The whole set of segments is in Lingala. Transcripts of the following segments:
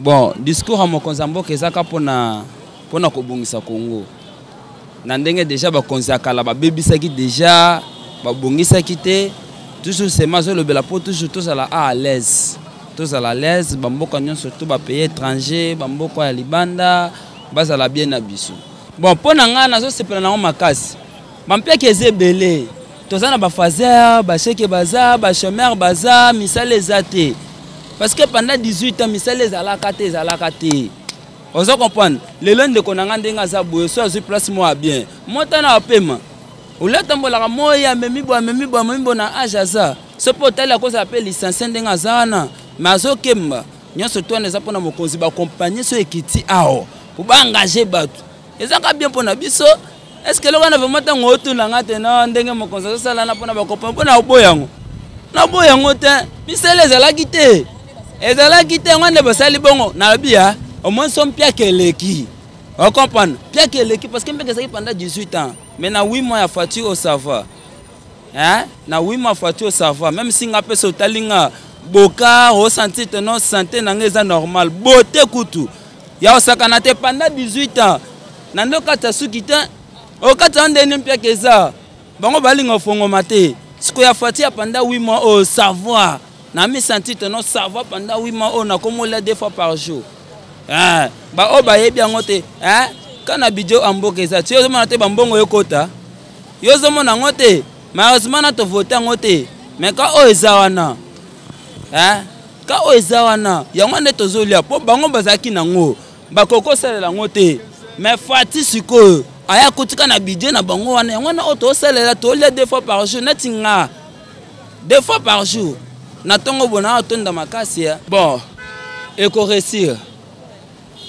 Bon, discours à Mokonzambo kezaka pona kobongisa Congo. Nandenge déjà bakonza kala ba bebisaki déjà ba bongisa kité toujours c'est mazo le bela po toujours tous à l'aise. Tous à l'aise, bamboka nyon surtout ba pays étranger, bamboka ya libanda, bazala bien na biso. Bon, pona nga nazo sepela na makasi. Bampia kezebele. Tozana ba fazer, ba cheke baza, ba chômeur baza, misale zate. Parce que pendant 18 ans, misale ezalaka te. Vous comprenez? Le lundi de konanga ndenga za boye so azu place moi bien. Mota na paiement. Oula tambola moya memi bo na ajaza. Ce portail la cause appelle licencié ndenga zana. Mazo kemba. Nyonso to neza pona mokonzi ba compagnie so ekiti ao. Pour ba engager bato. Ezaka bien pona biso. Est-ce que le gars vraiment tango otulanga te na ndenge mokonzi so sala na pona ba compagnie pona oboyango. Na boyango te. Misele ezalaki te. Ezalaki te ngande basali bongo na bia. Au moins, son Pierre Keleki. Vous comprenez? Pierre Keleki, parce que pendant 18 ans. Mais dans 8 mois, il a fatigué au savoir. Hein? Dans 8 mois, il a fatigué au savoir. Même si on a fait ce talinga, boka, ressenti, non, santé, c'est normal. Beauté, coutou. Il y a aussi pendant 18 ans. Dans le cas de ceux qui sont, au cas de Pierre Keza, bon, balinga fongo maté. Ce qu'il a fatigué pendant 8 mois au savoir. N'a mis senti, non, savoir pendant 8 mois, on a comme 2 fois par jour. Ah, ba oba yebi angote, hein? Kana bijo amboka eza. Tu yozo mona te bambongo yokota. Yozo mona ngote, malheureusement na to voter ngote. Mais ka o ezawana. Hein? Ka o ezawana, yango ne tozolia po bango bazaki nango. Bakoko salela ngote. Mais fati siko, aya kotika na bijo na bango wana, yango na auto salela to lia 2 fois par jour natinga. 2 fois par jour. Na tongo bona otonda makasi ya. Bon, eko réussir.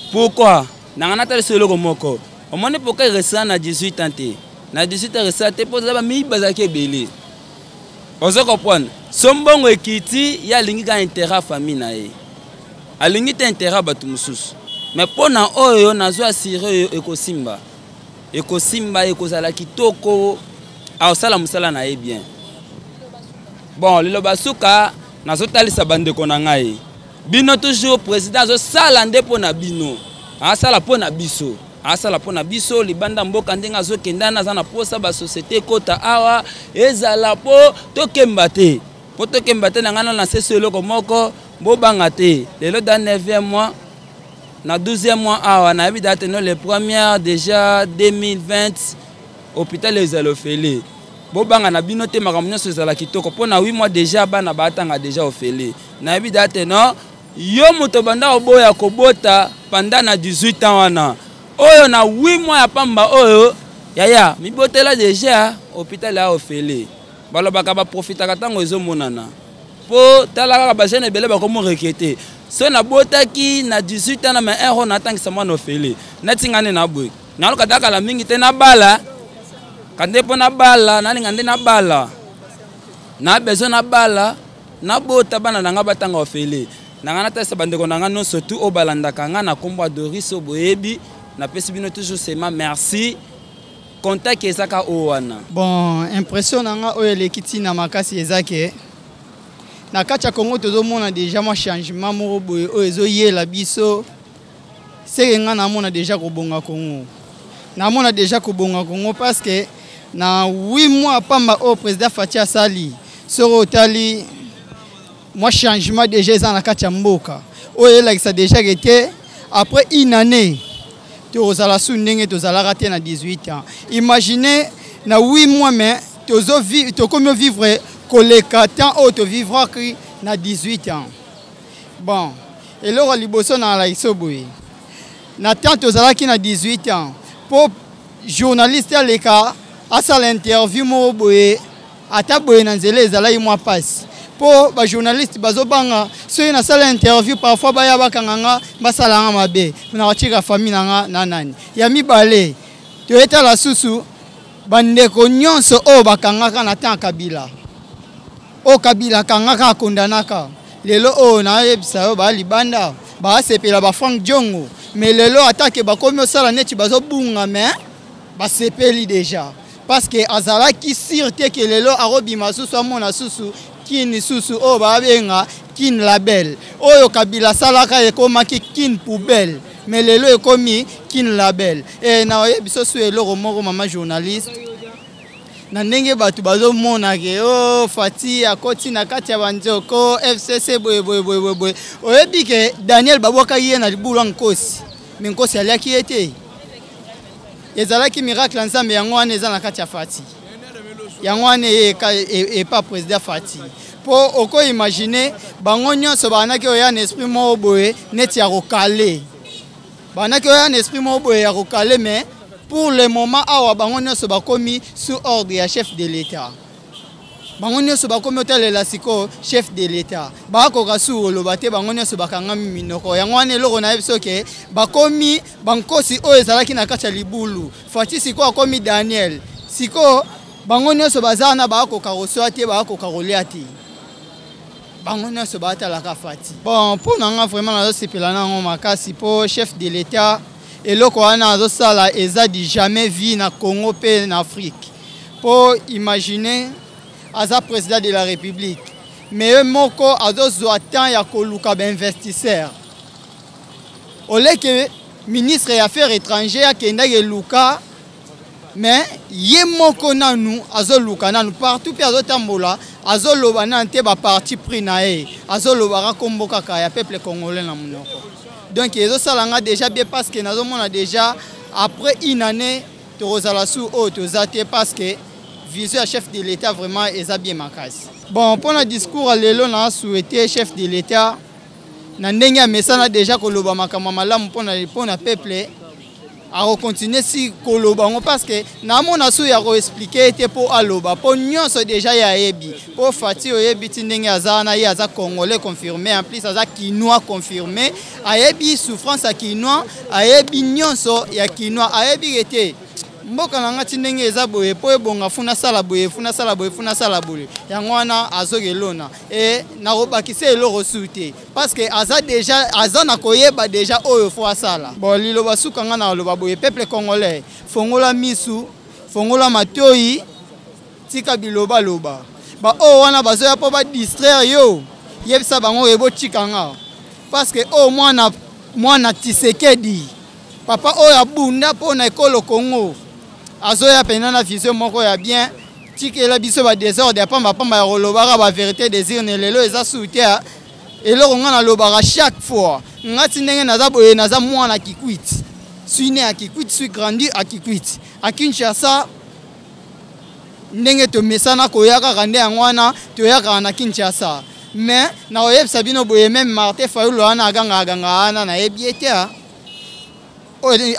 Pourquoi? Nanganata solo komoko. Au moins pourquoi il reste na 18 ans té. Na 18 ans reste pour ça mi bazaki belé. Vous comprenez? Sombongo ekiti ya lingi ka intérêt famille na ye. Alingi te intérêt batu mususu. Mais pona oyo nazo assurer ekosimba. Ekosimba ekozala kitoko a osala musala na ye bien. Bon, le basuka nazo talisa bande konangai. Bino toujours président zo sala nde pona bino. Asala pona biso. Asala pona biso libanda mboka ndenga zo kendana za na posa ba société kota awa ezala po tokemba te. Po tokemba te ngana na seselo komoko bobanga te. Lelo dans 9e mois na 12e mois awa na bi date no le première déjà 2020 hôpital ezalo fele. Bobanga na bino te makambo nyonso ezala kitoko pona 8 mois déjà bana batanga déjà ofele. Na bi date no yo moto banda oboya kobota pendant na 18 ans wana. Oyo na 8 mois ya pamba oyo yaya mibotela déjà hôpital ya ofele. Balobaka ba profitaka tango ezomonana. Po talaka ba jeune belé ba komo requêter. So na botaki na 18 ans na ma ero na tangisa mwana ofele. Natingane na boy. Na loka daka la mingi te na bala. Kande po na bala na ngande na bala. Na bezo na bala na bota bana nanga batanga ofele. Nangana tesa bandeko nanga non surtout au balanda kanga na kombo Doris Oboyebi na pesi bino toujours sema merci contact ezaka owana. Bon, impression nanga oyo lekiti na makasi ezake na kacha Congo tozomona déjà moi changement moko boye oyo ezoyela biso senga na mona déjà kobonga Congo. Na mona déjà kobonga Congo parce que na 8 mois pamba au président Fatia Sali soro tali moi changement déjà dans la Kachamboka. Oye là ça déjà été après une année tu aux ala sundenge tu aux ala raté na 18 ans. Imaginez na 8 mois mais tu comme vivre koleka temps au tu vivre na 18 ans. Bon et là liboso na la isoboy. Na temps tu aux ala qui na 18 ans pour journaliste leka à ça l'interview mo boye ata boye na nzela ezala yi mois passe. Pour les journalistes, si on a une interview, parfois, il y a des famille. Il y a des balais. Tu es à la sous-sous. Bandeko nyonso o bakangaka na tan Kabila. O Kabila kangaka kondanaka. Lelo o na yebisa ba libanda. Ba sepela ba Frank Diongo. Mais lelo attaque ba komi osala neti bazo bunga mais ba sepeli déjà. Parce que azala qui sirte que lelo arobima susu amona susu. Kini susu o babenga Kin Label. Oyo Kabila salaka ekomaki Kin Poubelle. Mais lelo ekomi Kin Label. Et na biso su eloko moko mama journaliste. Na ndenge batu bazo mona ke Fati akoti na kati ya banjoko FCC boye. Oyebi ke Daniel Baboka ye na libulu nkosi. Mais nkosi aliaki ete. Ezalaki miracle ensemble yango wana eza na kati ya Fati. Yango wana e pas président Fati. Po oko imaginer bango nyonso banaki oya na esprit mo boye neti ya kokale. Banaki oya na esprit mo boye ya kokale mais pour le moment awa bango nyonso bakomi sous ordre ya chef de l'État. Bango nyonso bakomi otalela siko chef de l'État. Bakoka su olobate bango nyonso bakangami minoko. Yango wana eloko na biso ke bakomi bankosi oyo ezalaki na kati ya libulu. Fati siko akomi Daniel. Siko bango nyonso bazana bakoka kosoa te bakoka kolia te. Bango nyonso batalaka Fati. Bon, pour nanga vraiment nazo sepela nango makasi po chef de l'État eloko wana azo sala eza di jamais vu na Congo pe na Afrique. Po imaginer aza président de la République. Mais moko azo zwa temps ya koluka ba investisseur. Oleke ministre des Affaires étrangères akenda ke luka mais ye moko nanu azo luka nanu partout pe azo tambola azo loba nante ba parti pris na e azo loba ka komboka ka ya peuple congolais na monoko. Donc ezo salanga déjà bien parce que nazo mona déjà après une année to rozala sou o to zate parce que vision chef de l'État vraiment eza bien makasi. Bon pour le discours lelo na souhaité chef de l'État na ndenge mesana déjà koloba makama malamu pona peuple a continuer si koloba parce que na mona sou ya ko expliquer te po aloba po nyonso déjà ya yebi po Fati oyebi ndenge azana ya za congolais confirmé en plus aza kinois confirmé ayebi souffrance ya kinois ayebi nyonso ya kinois ayebi ete mboka na ngati ndenge eza boye po ebonga funa sala boye yango wana azogelona et na robakise eloko sute parce que aza déjà azana koyeba déjà oyo fo asala bon liloba sukanga na loba boye peuple congolais fongola misu fongola matoi tika biloba loba ba o wana bazoya po ba distraire yo yebisa bango ebo tikanga parce que o mwana Tshisekedi papa o ya bunda po na ekolo Congo azoya pena na vision moko ya bien tikela biso ba désordre pamba ya rolobaka ba vérité désir ne lelo eza souter eloko nga na lobaka chaque fois ngati ndenge naza boye naza mwana Kikwit suis né à Kikwit suis grandi à Kikwit à Kinshasa ndenge to mesana koyaka kande yango wana toyaka na Kinshasa mais na oyebisa bino boye même Martin Fayulu wana aganga ana na yebiete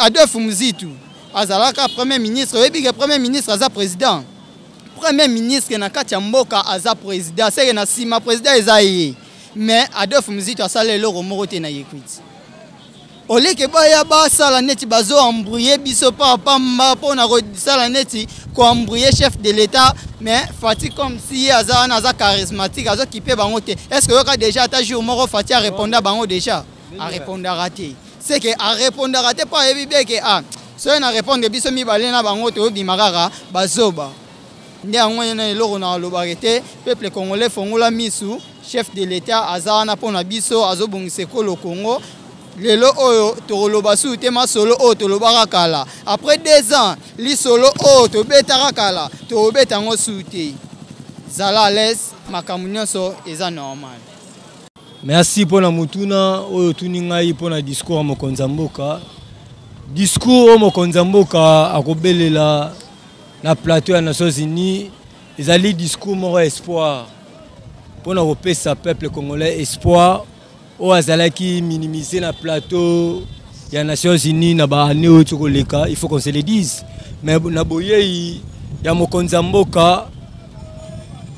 Adolphe Muzitu azalaka premier ministre oyebi ke premier ministre aza président premier ministre na kati ya mboka aza président c'est que na sima président ezaye mais Adolphe Muzitu asala eloko moko te na Kikwit oleke baya basala neti bazo embrouiller biso pamba pona ko sala neti ko embrouiller chef de l'État mais Fati comme si aza charismatique azo kipe bango te est-ce que yoka déjà ta jour moko Fati a répondu à bango déjà a répondu à raté c'est que a répondu à raté pas ebi ke so na répondre biso mibale na bango to bimakaka bazoba nde yango na eloko na lobarete peuple congolais fongola misu chef de l'État azana pona biso azobongisa ekolo Congo lelo oyo to loba su te masolo o to lobaka kala après 2 ans li solo o to betaka kala to betango su te zala à l'aise makambo nyonso eza normal. Merci pour la mutuna oyo tuningai pona discours mokonzi mboka. Discours mokonzi mboka akobelela na plateau ya Nations Unies ezali discours moko espoir pona kopesa peuple congolais espoir o azalaki minimiser na plateau ya Nations Unies na ba neo tsokoleka il faut qu'on se le dise mais na boyei ya mokonzi mboka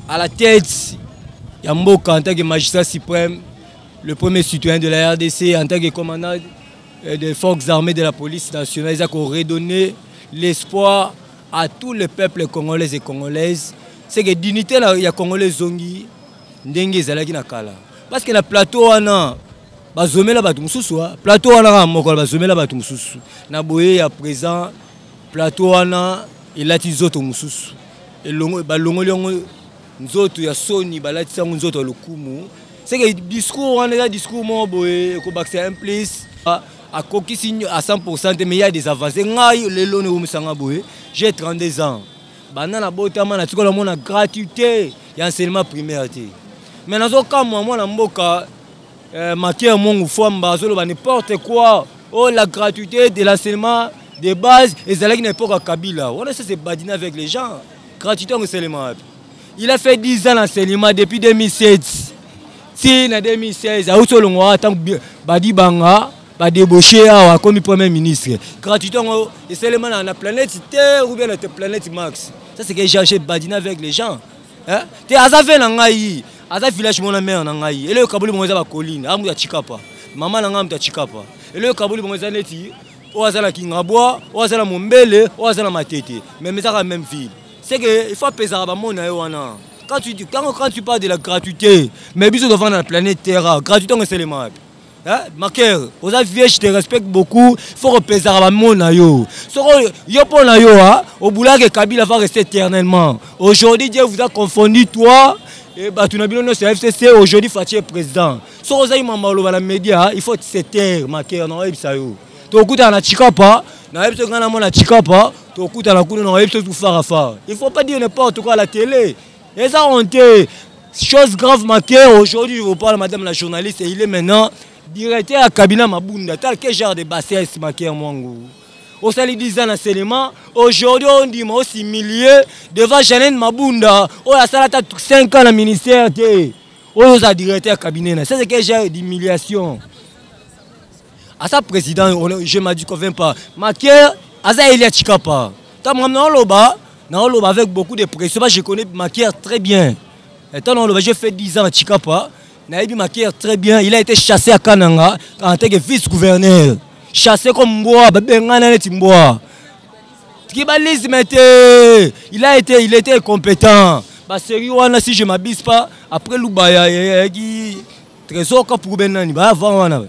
à la tête ya mboka en tant que magistrat suprême le premier citoyen de la RDC en tant que commandant des forces armées de la police nationale, ils ont redonné l'espoir à tout le peuple congolais et congolaises. C'est que dignité ya congolais zongi ndenge zalaki na kala. Parce que na plateau wana bazomela batu mususu, plateau wana moko bazomela batu mususu. Na boye ya présent plateau wana elati zoto mususu. Elongo balongoli nzoto ya soni balati sango nzoto lokumu. c'est que discours on a discours mon boy ko baxé un plus à coquille signe à 100% mais il y a des avancées ngai le lone o musanga boy j'ai 32 ans banana botama na tikola mona gratuité ya enseignement primaire té mais nazo ka moi na mboka maquer mon famba zolo ba n'importe quoi oh la gratuité de l'enseignement de base et ça qui n'est pas à Kabila on essaie de badiner avec les gens gratuité en enseignement il a fait 10 ans d'enseignement depuis 2016 si en 2016 a auto longo tant badi banga ba débauché a comme premier ministre gratuité en enseignement dans la planète Terre ou bien la planète Mars ça c'est que j'ai cherché badiner avec les gens hein tu as fait nangai aza village mona mère nangai et le kabuli bonza ba colline amu ya chikapa maman nanga mta chikapa et le kabuli bonza neti o azala kingabwa o azala mombele o azala matete mais ça la même ville c'est que il faut peser ba mona yo wana quand tu parles de la gratuité mais biso devant la planète Terre gratuité on seulement hein maker aux aviez je te respecte beaucoup il faut peser ba mona yo soko yo pona yo ha au boulot que Kabila va rester éternellement aujourd'hui Dieu vous a confondu toi et bah tu n'as bien non c'est FCC aujourd'hui Fatih président so ozaï mamalo ba la média il faut se taire maker non ebisa yo to kuta na chikapa na ebisa ngana mona chikapa to kuta na kuno na ebisa tout farafa il faut pas dire n'importe quoi à la télé et ça honte chose grave maker aujourd'hui je vous parle madame la journaliste et il est maintenant directeur à Kabila Mabunda tel que genre de bassesse maker mwangu au sali 10 ans d'enseignement aujourd'hui on dit moi aussi milliers devant Janine Mabunda on a salata 5 ans dans ministère on a directeur cabinet ça c'est que j'ai d'humiliation à sa président je m'a dit qu'on vient pas Maker Aza Elia Chikapa ta mamna loba na loba avec beaucoup de pression je connais Maker très bien étant dans j'ai fait 10 ans à Chikapa na ebi Maker très bien il a été chassé à Kananga en tant que vice-gouverneur chassé comme bois babengana neti mboa Kibalise mette il était compétent ba série wana si je m'abuse pas après Lubaya qui trésor ka pour benani ba avant wana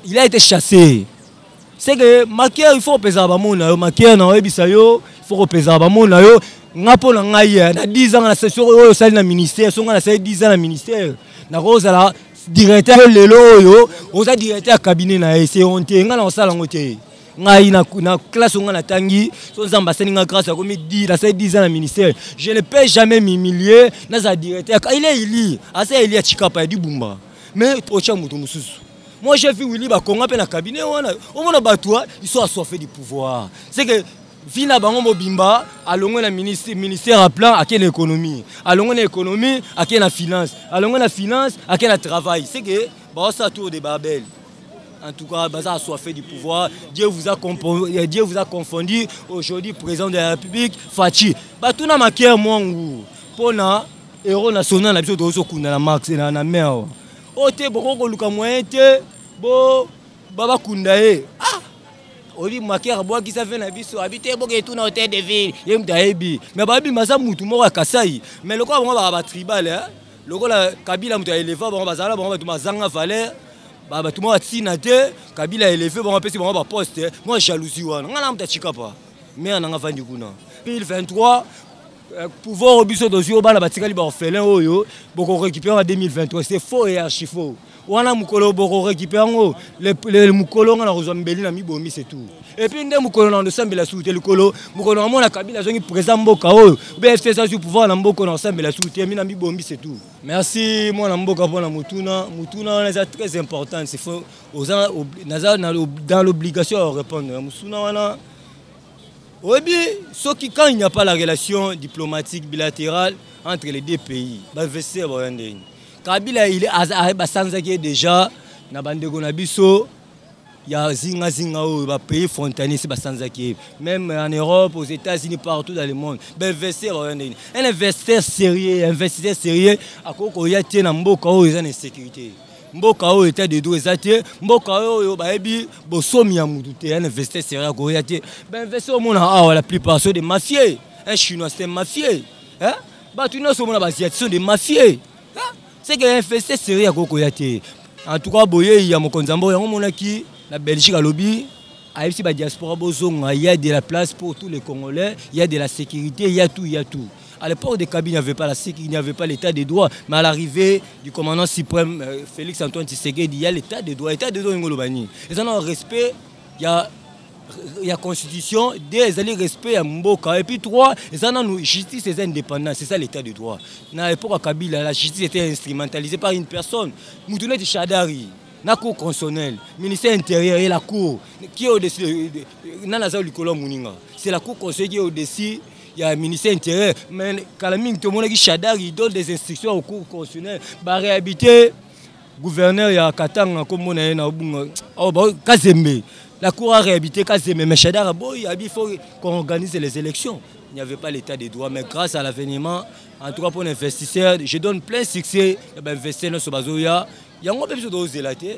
il a été chassé c'est que Maker il faut peser ba mona yo Maker na ebisa yo il faut peser ba mona yo ngapo na ngai na 10 ans na session au salle na ministère songa na 10 ans na ministère na rosa la directeur lelo yo oza directeur cabinet na c'est honte nga na sala ngote ngai na classe nga na tangi so nzamba seninga grâce à comme dit na 10 ans na ministère je ne peux jamais m'humilier na za directeur il est ili asa Elia Chikapa du Bumba mais ocha muto mususu moi j'ai vu Willy Bakonga pe na cabinet wana au mona batwa ils sont assoiffés du pouvoir c'est que Vina bango mobimba alongo na ministère à plan à quelle économie alongo na économie à quelle finance alongo na finance à quel travail c'est que bah ça tour de Babel en tout cas bah ça assoiffé du pouvoir Dieu vous a confondu aujourd'hui président de la République Fachi bah tout na Maker mwangu pona héros national na biso dozo kuna na max na mer ote boko luka moyen te bo baba kundae Oli Maker bois qui ça fait na biso habiter boke tout na hôtel de ville yem daebi mais babi masa mutu moko Kasai mais loko ba tribal hein loko la Kabila mutu élevé ba bazala ba tu mazanga valeur ba tout mo tsina te Kabila élevé ba pesi ba poste moi jalousie wana ngana mutu Chikapa mais na ngavandi kuna 2023 pouvoir au biso dozio bana batikali ba orphelin oyo boko récupérer en 2023 c'est faux et archi faux wana mukolo boko récupérer ngo le mukolo ngana rozwa mbeli na mibomi c'est tout et puis ndé mukolo na ndosambela soute likolo mukolo na mona Kabila zongi président mboka oyo BFC ça sur pouvoir na mboko na osambela soute mi na mibomi c'est tout merci moi na mboka pona mutuna c'est très important c'est faut dans l'obligation à répondre mutuna wana oui, quand il n'y a pas la relation diplomatique bilatérale entre les deux pays, Kabila il est déjà na bandeko na biso ya zinga au pays frontalier c'est même en Europe, aux États-Unis, partout dans le monde. Un investisseur sérieux à koko ya tie na mboka o eza na sécurité. Mboka o état de dos ezate mboka o ba ebi bosomi ya mutu te un investisseur sérieux ko ya tie ben investisseur mona la plupart sont des mafieux. Un chinois c'est un mafieux hein ba tu n'as mona ba sont des mafieux hein c'est que investisseur sérieux ko ya tie en tout cas boye ya mokonzambo yango mona ki la Belgique à lobby a ici ba diaspora bozonga il y a de la place pour tous les Congolais il y a de la sécurité il y a tout À l'époque de Kabila, il n'y avait pas la sécurité, il n'y avait pas l'état des droits. Mais à l'arrivée du commandant suprême Félix Antoine Tshisekedi, il y a l'état des droits. L'état des droits, ils ont un respect, il y a la constitution, deux, ils ont respect à Mboka. Et puis trois, ils ont une justice indépendante. C'est ça l'état de droit. À l'époque de Kabila, la justice était instrumentalisée par une personne. Moutounet Chadari. La cour constitutionnelle, le ministère intérieur et la cour qui est au-dessus. C'est la cour constitutionnelle qui est au-dessus. Il y a le ministère intérieur. Mais quand tout le monde qui Chadari donne des instructions au cour constitutionnelle, bah réhabiter gouverneur il y a Katanga comme on a Kazembe. La cour a réhabité Kazembe, mais Chadari il faut qu'on organise les élections. Il n'y avait pas l'état des droits, mais grâce à l'avènement, en tout cas pour l'investisseur, je donne plein succès à investir dans ce bazoya. Il y a un peu de zélaté.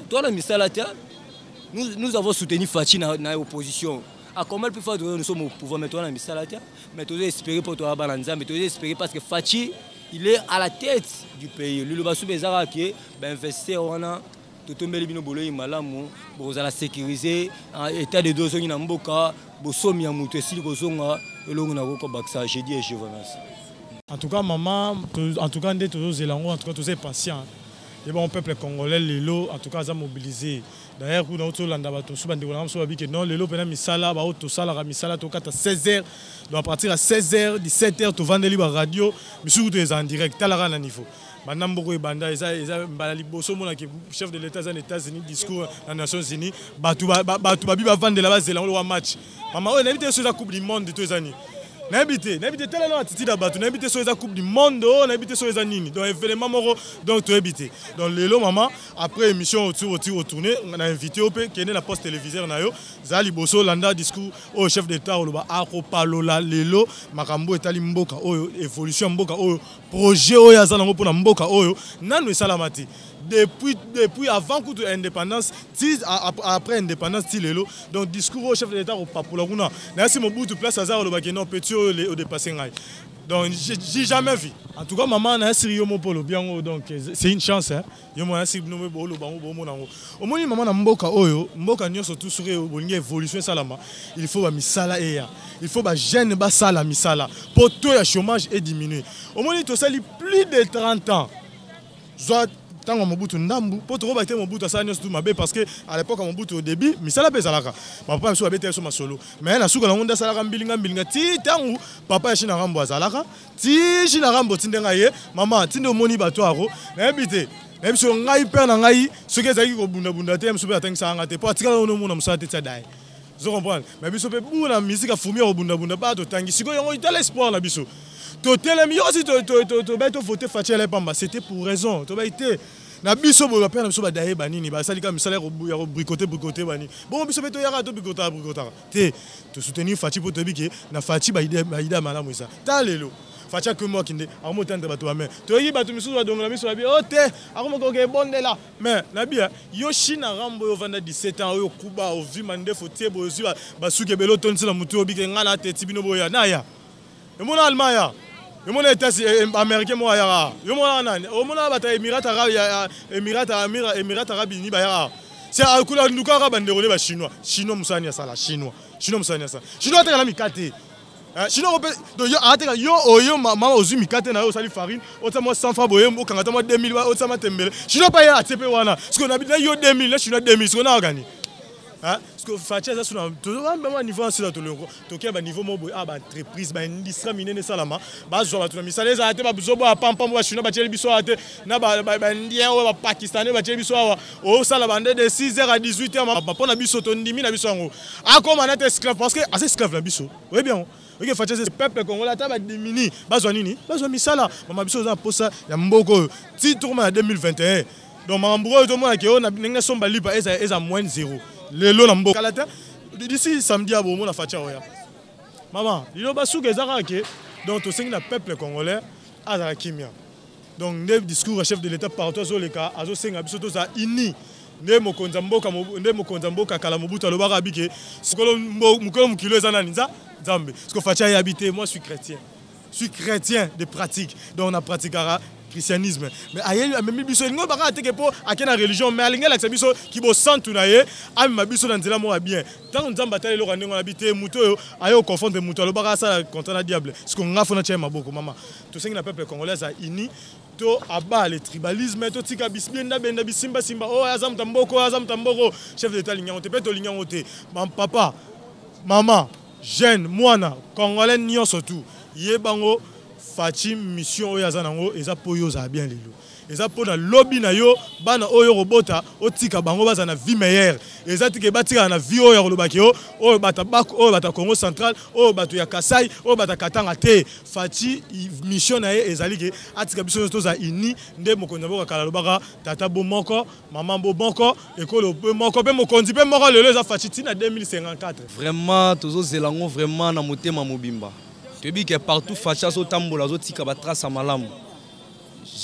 Nous avons soutenu Fachi dans l'opposition. À comment plus fort nous sommes au pouvoir maintenant dans Missalata, mais nous espérons pour toi Balanza, mais nous espérons parce que Fachi il est à la tête du pays. Le Bassou Bezara qui est investir on a tout le monde bolo imalamu, pour la sécuriser, état de deux zones Mboka, bosomi ya mutu si kozonga elongo na ko baksa jeudi et je vous remercie. En tout cas maman, en tout cas ndé tous zélango, en tout cas tous patients. Et bon, peuple congolais, les lots, en tout cas, ils ont mobilisé. D'ailleurs, nous avons dit que non, les lots, misala, tout ça, la misala, tout à 16h. Donc à partir de 16h, 17h, tu vends des livres radio, mais surtout en direct, tu as un niveau. Maintenant, beaucoup de bandes, ils ont chef de l'État des États-Unis, discours dans les Nations Unies, tu vas vendre là-bas, c'est un match. Maman, on a invité sur la Coupe du Monde de tous les années. N'habitez tellement attitude à battre, n'habitez sur les coupes du monde, n'habitez sur les années. Donc événement moro, donc tu habites. Donc les lots maman après émission retourné, on a invité au pays qui est la poste téléviseur na yo, Zali Bosso landa discours au chef d'État au ba ako palola les lots, makambo etali mboka oyo évolution mboka oyo projet oyo azana ngo pona mboka oyo nanu esalamati. Depuis avant coup de l'indépendance, après l'indépendance, donc discours au chef de l'État au Papoularuna. Merci mon bout de place à Zara le Bakeno petit au dépassé. Donc j'ai jamais vu. En tout cas maman a sérieux mon polo bien donc c'est une chance hein. Yo mo asi no bolo bango bomo nango. Au moins maman na mboka oyo, mboka nyo surtout sur bolinga évolution salama. Il faut ba misala eya. Il faut ba jeune ba sala misala pour tout le chômage est diminué. Au moins to sali plus de 30 ans. Soit tant Mobutu ndambu pour trouver que Mobutu ça n'est tout mabe parce que à l'époque Mobutu au début misala pe zalaka papa so abete so masolo mais na suka na onda salaka mbilinga ti tangu papa yashina rambo azalaka ti shina rambo tindenga ye mama tinde omoni bato aro na ebite na biso ngai pe na ngai soki ezaki ko bunda te mso pe atangisa ngate po atikala no mona msa te tsadai zo comprendre mais biso pe buna musique afumi ko bunda ba to tangi siko yongo itala espoir na biso to telemi yo si to ba to voter Fachi la pamba c'était pour raison to ba été na biso bo père na biso ba daye banini ba salika misala ya bricoter bani bon biso beto yaka to bricota te to soutenir Fachi pour te bike na Fachi ba ida malamu ça ta lelo Fachi que moi kinde amo tendre bato mais to yi bato misu ba donga misu ba bi o te amo ko ke bonde là mais na bia yo shina rambo yo vanda 17 ans yo kuba o vi mande fotie bo yo ba suke belo tonsi na mutu obike ngala te tibino boya na ya e mona almaya le monde est américain moi yara yo mona nani o mona bata Émirats arabes ni ba yara c'est à kula nduka ka bande rolé ba chinois musani sala chinois ta la mikate chinois donc yo ateka yo mama ozu mikate na yo sali farine o ta mo 100 francs boye o kangata mo 2000 o ta ma tembele chinois pa ya atepe wana parce qu'on habite yo 2000 là chinois 2000 ce qu'on a gagné. Parce que Fachi ça sur un niveau sur le niveau mobile entreprise industrie mine salama bazwa tu misale za ate babuzobo pampa mo chinois ba biso ate na ba indien ou ba pakistanais ba biso o sala bande de 6h à 18h ba pona biso to ndimi na biso ngo akoma na te esclave parce que assez esclave na biso oui bien OK Fachi c'est peuple congolais ta ba dimini bazwa nini bazwa misala mama biso za posa ya mboko ti tourment en 2021 donc mambro to mo ke on na somba lipa eza moins 0. Les lots n'ambo. D'ici samedi à Bomo la Fachi oya. Maman, il y a basu que zarake donc au sein du peuple congolais à la kimia. Donc le discours chef de l'État partout sur les cas, azo senga biso to za ini. Ne mo konzambo kala Mobutu lo bara bike. Sikolo mukolo mukilo ezana ninza Nzambe. Parce que Fachi a habité, moi je suis chrétien. Je suis chrétien de pratique. Donc on a pratiquera christianisme mais aye amemi biso ngo baka ateke po akena religion mais alinga la biso ki bo santu na ye amema biso na nzela mo bien tant nzamba tale lo kanengo na bité muto yo ayo confondre muto lo baka ça contre na diable ce qu'on nga fona chema boko mama to sengi na peuple congolais a ini to aba le tribalisme to tika bisbienda benda bisimba simba oh azam tamboko chef d'état linyango te peto linyango te papa maman jeune mwana congolais nyonso tout yebango fachi mission oyo azanango eza poyo za bien lelo eza pona lobby na yo bana oyo robota otika bango baza na vie meilleure eza tike batika na vie oyo rolobaki oyo bata bako oyo bata Congo central oyo bato ya Kasai oyo bata Katanga te fachi mission na ye ezali ke atika biso to za ini nde mokonzi mboka kala lobaka tata bo moko maman bo moko ekolo pe moko pe mokonzi pe moko lelo eza fachi tina 2054 vraiment tozo zelango vraiment na motema mobimba tobi ke partout facha so tambola zo tika ba trace malamu.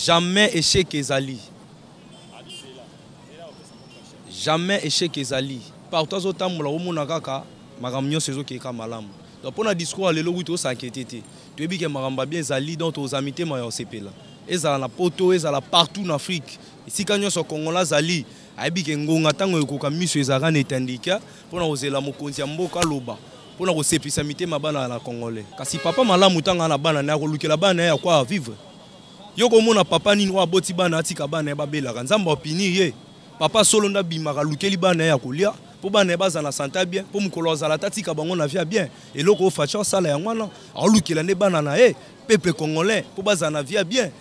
Jamais échec ezali. Jamais échec ezali. Partout au temps la omona kaka makamnyo sezo ki ka malamu. Donc pour na discours lelo wuto s'inquiéter te. Tu bi ke maramba bien ezali donc aux amitiés ma sepela. Ezala na poto ezala partout en Afrique. Ici kanyo so Congolais zali ayebi ke ngonga tango ekoka miso ezaka na etandika pona ozela mokonzi ya mboka loba. Pona ko sepisa mité mabana na Congolais. Kasi papa malamu tanga na bana na ko lukela bana ya kwa vivre. Yoko mona papa nini wa boti bana atika bana ya babela nzamba opini ye papa solo nda bimaka lukeli bana ya kolia po bana baza na santa bien po mukolo zala tatika bango na via bien eloko facha sala ya ngwana alukela ne bana na ye peuple congolais po baza na via bien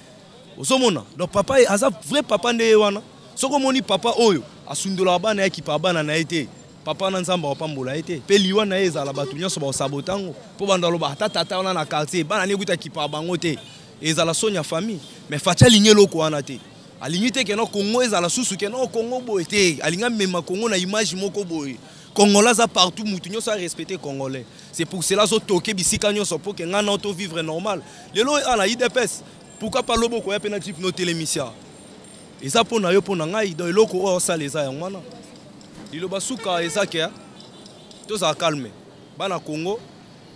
osomona donc papa aza vrai papa nde wana soko moni papa oyo asundola bana ya kipa bana na ete papa na nzamba opambola ete pe liwa na ezala batu nyonso ba sabotango po bandalo ba tata wana na quartier bana ne kuta kipa bango te ezala sonya famille mais facha ligné loko wana te aligné te ke no Congo ezala susu ke no Congo boye te alinga mema Congo na image moko boye Congolais a partout mutu nyonso a respecter Congolais c'est pour cela zo toke bisika nyonso po ke ngana auto vivre normal lelo ala IDPS pourquoi pas lobo ko ya pena type no télémission eza pona yo pona ngai do eloko o sala eza ya ngwana lilo basuka eza ke to za calme bana Congo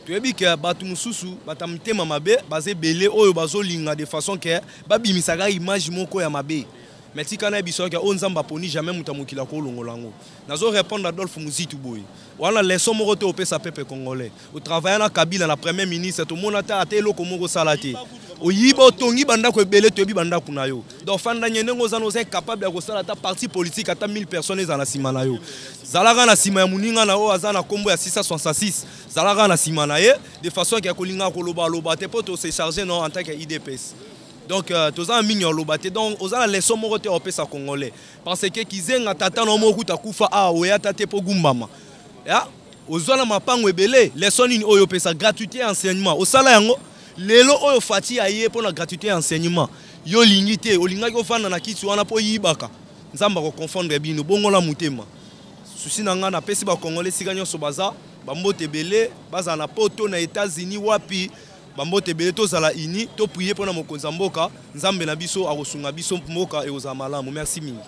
tuyebi ke batu mususu batamtema mabe baze belé oyo bazolinga de façon que babimisaka image moko ya mabe mais tikana biso ke onzamba poni jamais mutamukila ko longolango nazo répondre Adolphe Muzitu boy wala leçon moko te opesa peuple congolais au travailler na Kabila na premier ministre to monata atelo ko moko salate oyibo tongi banda ko belé tuyebi banda kuna yo donc fanda nyengo zano c'est capable de kosala ta parti politique ata 1000 personnes za na sima na yo zalaka na sima ya muninga na o azana kombo ya 666 zalaka na sima na ye de façon que kolinga ko loba te poto se charger non en tant que IDPS donc tous en mignon lobaté donc aux a leçon moroté au pesa congolais parce que kizenga tata no mokuta kufa a oya tate po gumbama ya ozwana mapango ebele leçon ni oyo pesa gratuité enseignement au sala yango lelo oyo fati aye pour la gratuité enseignement yo lingité olinga ko fanda na kitu wana po yibaka nzamba ko confondre bino bongola mutema susi nanga na pesi ba congolais siganyo so baza bambote belé baza na poto na États-Unis wapi bambote belé to zala ini to prier pona mokonza mboka nzambe na biso akosunga biso mboka e ozamalamu merci mingi.